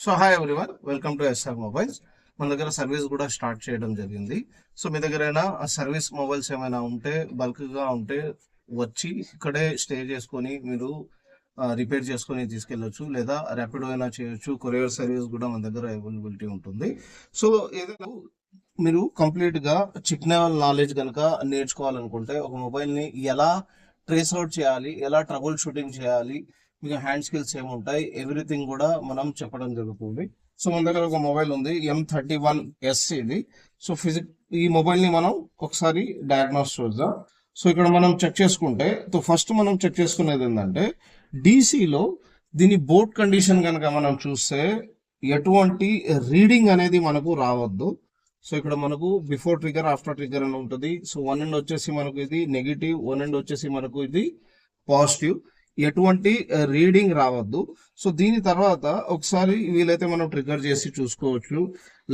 So hi everyone, welcome to SR mobiles. మన దగ్గర service కూడా స్టార్ట్ చేయడం జరిగింది. సో మీ దగ్గరైనా ఆ సర్వీస్ మొబైల్స్ ఏమైనా ఉంటే బల్క్గా ఉంటే వచ్చి ఇక్కడే స్టే చేసుకొని మీరు రిపేర్ చేసుకొని తీసుకెళ్ళొచ్చు, లేదా ర్యాపిడో అయినా చేయొచ్చు. కొరియర్ సర్వీస్ కూడా మన దగ్గర అవైలబిలిటీ ఉంటుంది. సో ఏదైనా మీరు కంప్లీట్గా చిప్ లెవెల్ నాలెడ్జ్ కనుక నేర్చుకోవాలనుకుంటే ఒక మొబైల్ని ఎలా ట్రేస్ అవుట్ చేయాలి, ఎలా ట్రబుల్ షూటింగ్ చేయాలి, మీకు హ్యాండ్ స్కిల్స్ ఏముంటాయి, ఎవ్రీథింగ్ కూడా మనం చెప్పడం జరుగుతుంది. సో మన దగ్గర ఒక మొబైల్ ఉంది, M31S ఇది. సో ఈ మొబైల్ ని మనం ఒకసారి డయాగ్నోస్ చూద్దాం. సో ఇక్కడ మనం చెక్ చేసుకుంటే ఫస్ట్ మనం చెక్ చేసుకునేది ఏంటంటే డీసీలో దీని బోర్డ్ కండిషన్ కనుక మనం చూస్తే ఎటువంటి రీడింగ్ అనేది మనకు రావద్దు. సో ఇక్కడ మనకు బిఫోర్ ట్రిగర్ ఆఫ్టర్ ట్రిగర్ అని ఉంటుంది. సో వన్ ఎండ్ వచ్చేసి మనకు ఇది నెగిటివ్, వన్ ఎండ్ వచ్చేసి మనకు ఇది పాజిటివ్. ఎటువంటి రీడింగ్ రావద్దు. సో దీని తర్వాత ఒకసారి వీలైతే మనం ట్రిగ్గర్ చేసి చూసుకోవచ్చు,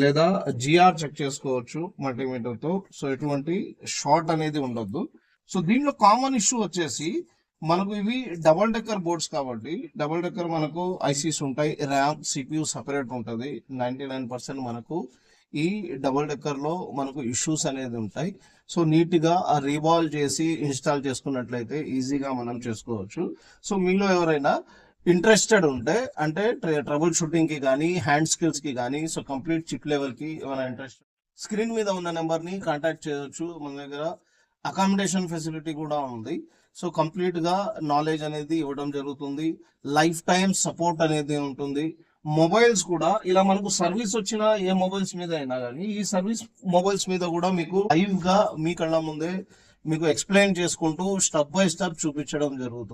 లేదా జిఆర్ చెక్ చేసుకోవచ్చు మల్టీమీటర్తో. సో ఎటువంటి షార్ట్ అనేది ఉండొద్దు. సో దీనిలో కామన్ ఇష్యూ వచ్చేసి మనకు ఇవి డబల్ డెక్కర్ బోర్డ్స్ కాబట్టి డబల్ డెక్కర్ మనకు ఐసీస్ ఉంటాయి, ర్యామ్ సిపియు సపరేట్ ఉంటుంది. 99% మనకు ఈ డబుల్ డెక్కర్ లో మనకు ఇష్యూస్ అనేది ఉంటాయి. సో నీట్ గా ఆ రీవాల్వ్ చేసి ఇన్స్టాల్ చేసుకున్నట్లయితే ఈజీగా మనం చేసుకోవచ్చు. సో మీలో ఎవరైనా ఇంట్రెస్టెడ్ ఉంటే, అంటే ట్రబుల్ షూటింగ్ కి కానీ హ్యాండ్ స్కిల్స్ కి కానీ, సో కంప్లీట్ చిప్ లెవెల్ కి ఏమైనా ఇంట్రెస్ట్, స్క్రీన్ మీద ఉన్న నెంబర్ ని కాంటాక్ట్ చేయొచ్చు. మన దగ్గర అకామిడేషన్ ఫెసిలిటీ కూడా ఉంది. సో కంప్లీట్ గా నాలెడ్జ్ అనేది ఇవ్వడం జరుగుతుంది. లైఫ్ టైం సపోర్ట్ అనేది ఉంటుంది. మొబైల్స్ కూడా ఇలా మనకు సర్వీస్ వచ్చిన ఏ మొబైల్స్ మీద అయినా కానీ ఈ సర్వీస్ మొబైల్స్ మీద కూడా మీకు లైవ్ గా మీ కళ్ళ ముందే మీకు ఎక్స్ప్లెయిన్ చేసుకుంటూ స్టెప్ బై స్టెప్ చూపించడం జరుగుతుంది.